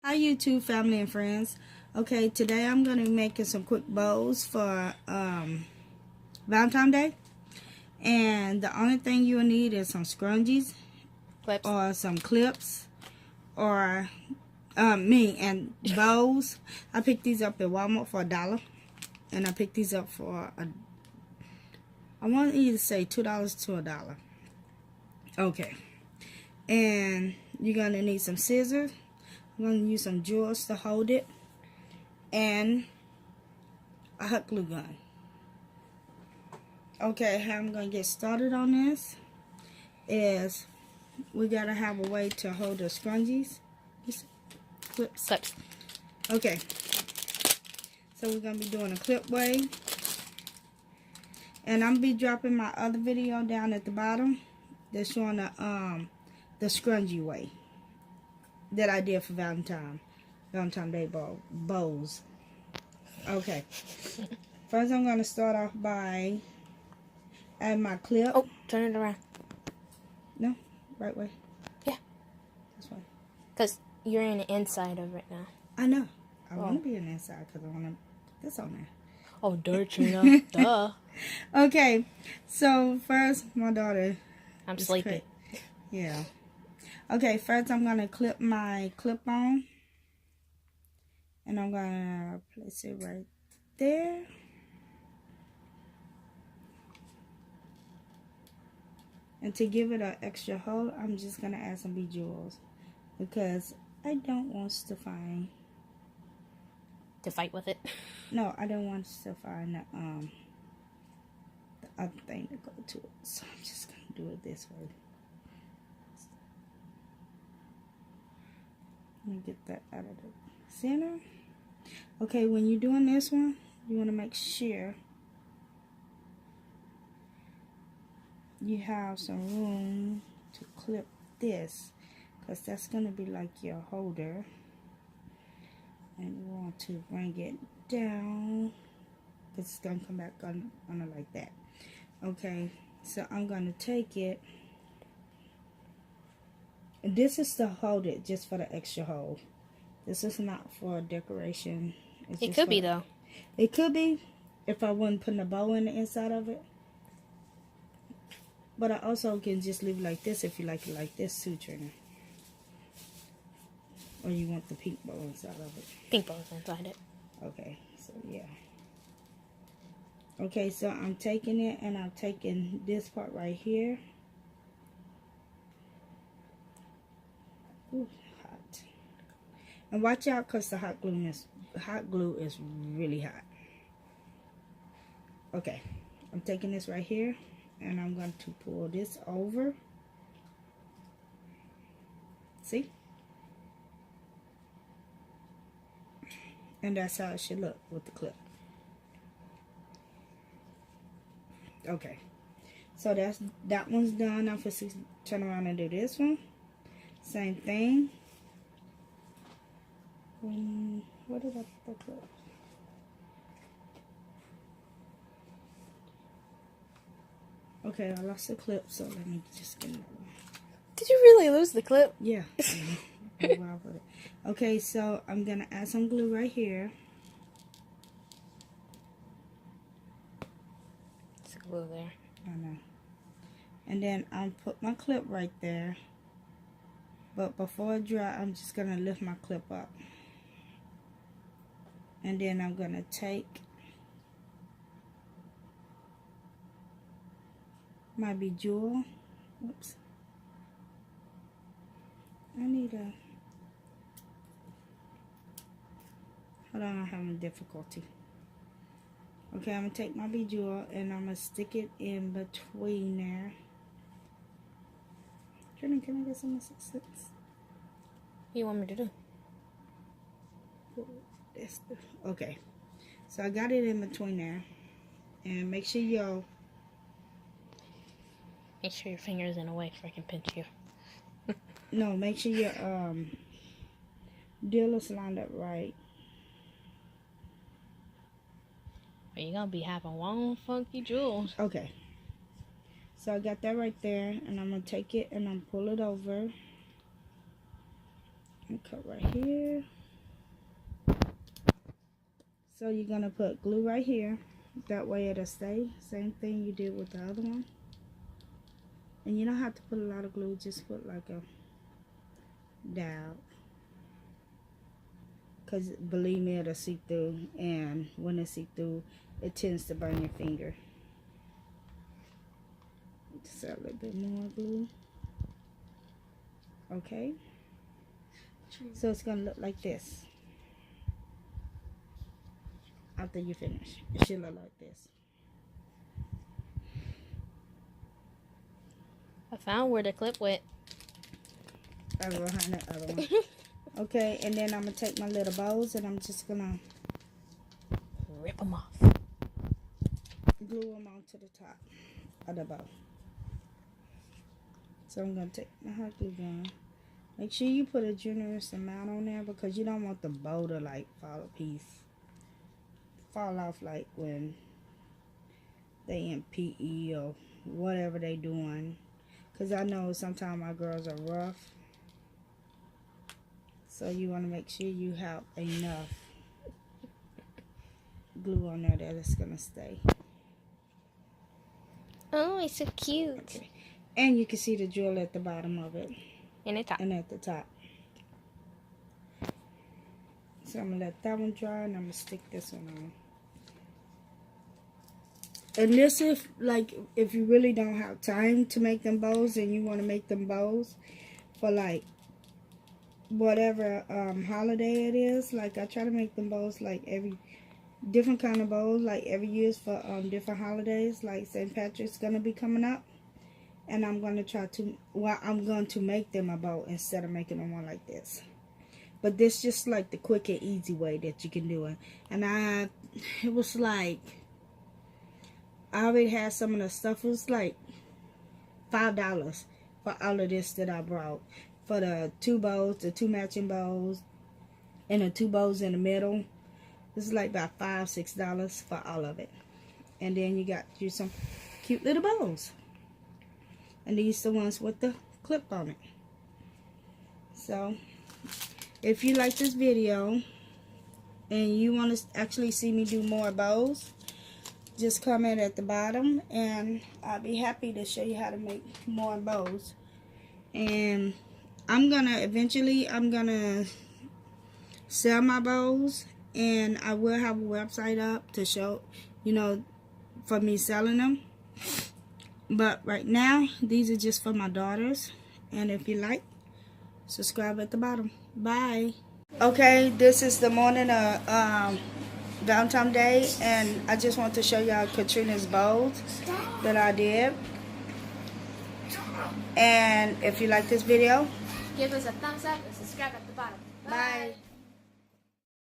Hi YouTube family and friends. Okay, today I'm going to be making some quick bows for Valentine Day. And the only thing you'll need is some scrunchies, Clips. or some clips, or and bows. I picked these up at Walmart for $1, and I picked these up for I want to either say $2 to $1. Okay, and you're gonna need some scissors. I'm gonna use some drawers to hold it, and a hot glue gun. Okay, how I'm gonna get started on this is we gotta have a way to hold the scrunchies. Clips. Okay, so we're gonna be doing a clip way, and I'm gonna be dropping my other video down at the bottom that's showing the scrunchie way that I did for Valentine Day bows. Okay, first I'm gonna start off by adding my clip. Oh, turn it around. No, right way. Yeah. This way. Because you're in the inside of it now. I know. I want to be on the inside because I want to put this on there. Oh, dirt, Trina. Duh. Okay, so first, my daughter. I'm sleeping. Yeah. Okay, first I'm going to clip my clip on. And I'm going to place it right there. And to give it an extra hold, I'm just going to add some bejewels. Because I don't want us to find... To fight with it? No, I don't want us to find the other thing to go to it. So I'm just going to do it this way. Let me get that out of the center. Okay, when you're doing this one, you want to make sure you have some room to clip this, because that's going to be like your holder. And you want to bring it down, because it's going to come back on it like that. Okay, so I'm going to take it. This is to hold it, just for the extra hold. This is not for decoration. It could be, though. It could be, if I wasn't putting a bow in the inside of it. But I also can just leave it like this if you like it like this too, Trina. Or you want the pink bow inside of it. Pink bow's inside it. Okay, so yeah. Okay, so I'm taking it, and I'm taking this part right here. Ooh, hot. And watch out, because the hot glue is really hot. Okay, I'm taking this right here, and I'm going to pull this over. See? And that's how it should look with the clip. Okay, so that one's done. I'm going to turn around and do this one. Same thing. Where did I put the clip? Okay, I lost the clip, so let me just get another one. Did you really lose the clip? Yeah. Okay, so I'm going to add some glue right here. It's glue there. I know. And then I'll put my clip right there. But before it dry, I'm just going to lift my clip up. And then I'm going to take my bejewel. Oops. I need a... Hold on, I'm having difficulty. Okay, I'm going to take my bejewel and I'm going to stick it in between there. Can I get some assistance? What do you want me to do? Okay, so I got it in between there, and make sure your fingers in a way so I can pinch you. No, make sure your deal is lined up right. Are you gonna be having one funky jewels? Okay, so I got that right there, and I'm gonna take it and I'm pull it over. And cut right here. So you're gonna put glue right here. That way it'll stay. Same thing you did with the other one. And you don't have to put a lot of glue. Just put like a dab. Because believe me, it'll see through. And when it see through, it tends to burn your finger. Just add a little bit more glue. Okay. So it's going to look like this. After you finish, it should look like this. I found where the clip went. I go behind the other one. Okay, and then I'm going to take my little bows and I'm just going to Rip them off. glue them onto the top of the bow. So I'm going to take my hot glue gun. Make sure you put a generous amount on there because you don't want the bow to like fall off like when they in PE or whatever they doing. Because I know sometimes my girls are rough. So you want to make sure you have enough glue on there that it's going to stay. Oh, it's so cute. Okay. And you can see the jewel at the bottom of it. And the top. And at the top. So I'm going to let that one dry and I'm going to stick this one on. And this is like if you really don't have time to make them bows and you want to make them bows for like whatever holiday it is. Like I try to make them bows like every different kind of bows like every year for different holidays. Like St. Patrick's gonna be coming up. And I'm going to try to, well, I'm going to make them a bow instead of making them one like this. But this just like the quick and easy way that you can do it. And it was like, I already had some of the stuff. It was like $5 for all of this that I brought. For the 2 bows, the 2 matching bows, and the 2 bows in the middle. This is like about $5, $6 for all of it. And then you got you some cute little bows. And these are the ones with the clip on it. So, if you like this video and you want to actually see me do more bows, just comment at the bottom and I'll be happy to show you how to make more bows. And I'm gonna sell my bows, and I will have a website up to show, you know, for me selling them. But right now, these are just for my daughters. And if you like, subscribe at the bottom. Bye. Okay, this is the morning of Valentine Day. And I just want to show y'all Katrina's bows that I did. And if you like this video, Give us a thumbs up and subscribe at the bottom. bye.